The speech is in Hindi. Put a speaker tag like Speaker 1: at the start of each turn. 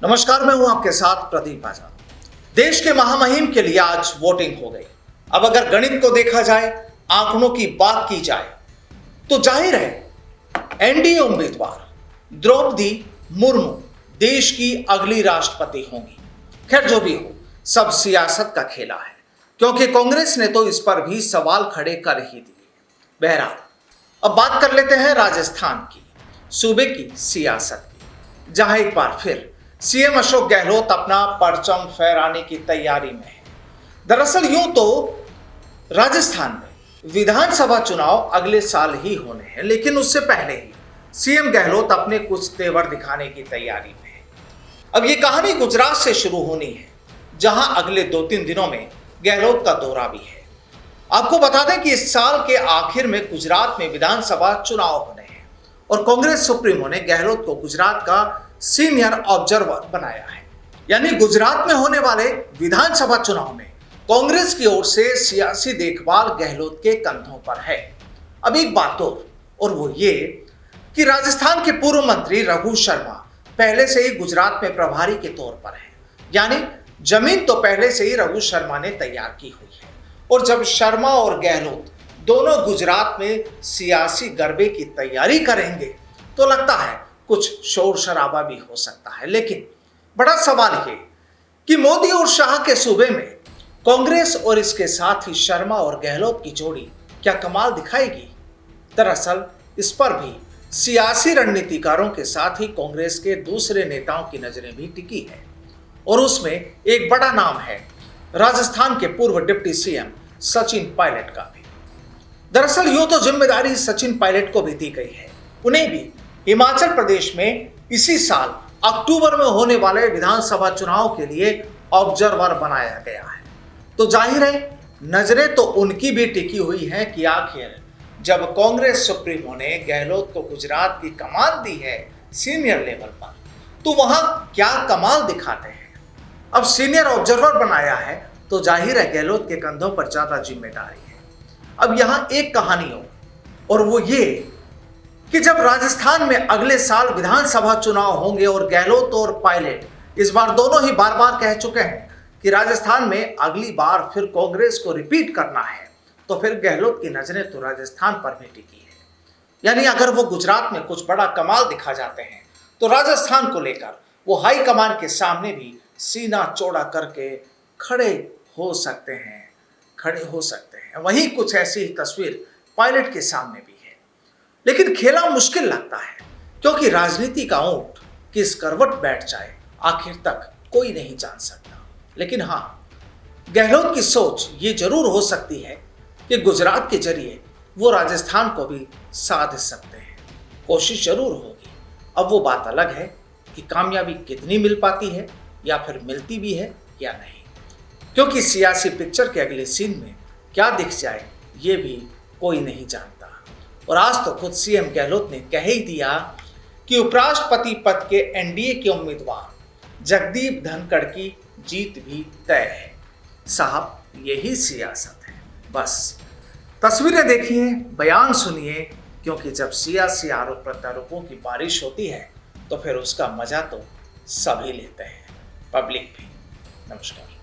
Speaker 1: नमस्कार, मैं हूं आपके साथ प्रदीप आजाद। देश के महामहिम के लिए आज वोटिंग हो गई। अब अगर गणित को देखा जाए, आंकड़ों की बात की जाए, तो जाहिर है एनडीए उम्मीदवार द्रौपदी मुर्मू देश की अगली राष्ट्रपति होंगी। खैर जो भी हो, सब सियासत का खेला है, क्योंकि कांग्रेस ने तो इस पर भी सवाल खड़े कर ही दिए। बहरहाल, अब बात कर लेते हैं राजस्थान की, सूबे की सियासत की, जहां एक बार फिर सीएम अशोक गहलोत अपना परचम फहराने की तैयारी में है। दरअसल यूं तो राजस्थान में विधानसभा चुनाव अगले साल ही होने हैं, लेकिन उससे पहले ही सीएम गहलोत अपने कुछ तेवर दिखाने की तैयारी में है। अब ये कहानी गुजरात से शुरू होनी है, जहां अगले 2-3 दिनों में गहलोत का दौरा भी है। आपको बता दें कि इस साल के आखिर में गुजरात में विधानसभा चुनाव होने हैं और कांग्रेस सुप्रीमो ने गहलोत को गुजरात का सीनियर ऑब्जर्वर बनाया है। यानी गुजरात में होने वाले विधानसभा चुनाव में कांग्रेस की ओर से सियासी देखभाल गहलोत के कंधों पर है। अब एक बात और वो ये कि राजस्थान के पूर्व मंत्री रघु शर्मा पहले से ही गुजरात में प्रभारी के तौर पर है। यानी जमीन तो पहले से ही रघु शर्मा ने तैयार की हुई है। और जब शर्मा और गहलोत दोनों गुजरात में सियासी गरबे की तैयारी करेंगे तो लगता है कुछ शोर शराबा भी हो सकता है। लेकिन बड़ा सवाल ये कि मोदी और शाह के सूबे में कांग्रेस और इसके साथ ही शर्मा और गहलोत की जोड़ी क्या कमाल दिखाएगी। दरअसल इस पर भी सियासी रणनीतिकारों के साथ ही कांग्रेस के दूसरे नेताओं की नजरें भी टिकी है और उसमें एक बड़ा नाम है राजस्थान के पूर्व डिप्टी सीएम सचिन पायलट का भी। दरअसल यूं तो जिम्मेदारी सचिन पायलट को भी दी गई है। उन्हें भी हिमाचल प्रदेश में इसी साल अक्टूबर में होने वाले विधानसभा चुनाव के लिए ऑब्जर्वर बनाया गया है। तो जाहिर है नजरें तो उनकी भी टिकी हुई हैं कि आखिर जब कांग्रेस सुप्रीमो ने गहलोत को गुजरात की कमान दी है सीनियर लेवल पर, तो वहां क्या कमाल दिखाते हैं। अब सीनियर ऑब्जर्वर बनाया है तो जाहिर है गहलोत के कंधों पर ज्यादा जिम्मेदारी है। अब यहां एक कहानी हो, और वो ये कि जब राजस्थान में अगले साल विधानसभा चुनाव होंगे और गहलोत और पायलट इस बार दोनों ही बार बार कह चुके हैं कि राजस्थान में अगली बार फिर कांग्रेस को रिपीट करना है, तो फिर गहलोत की नजरें तो राजस्थान पर भी टिकी है। यानी अगर वो गुजरात में कुछ बड़ा कमाल दिखा जाते हैं तो राजस्थान को लेकर वो हाई कमान के सामने भी सीना चौड़ा करके खड़े हो सकते हैं। वहीं कुछ ऐसी ही तस्वीर पायलट के सामने भी है। लेकिन खेला मुश्किल लगता है, क्योंकि राजनीति का ऊंट किस करवट बैठ जाए आखिर तक कोई नहीं जान सकता। लेकिन हाँ, गहलोत की सोच ये जरूर हो सकती है कि गुजरात के जरिए वो राजस्थान को भी साध सकते हैं। कोशिश जरूर होगी। अब वो बात अलग है कि कामयाबी कितनी मिल पाती है या फिर मिलती भी है या नहीं, क्योंकि सियासी पिक्चर के अगले सीन में क्या दिख जाए ये भी कोई नहीं जानता। और आज तो खुद सीएम गहलोत ने कह ही दिया कि उपराष्ट्रपति पद के एनडीए के उम्मीदवार जगदीप धनखड़ की जीत भी तय है। साहब, यही सियासत है। बस तस्वीरें देखिए, बयान सुनिए, क्योंकि जब सियासी आरोप प्रत्यारोपों की बारिश होती है तो फिर उसका मजा तो सभी लेते हैं, पब्लिक भी। नमस्कार।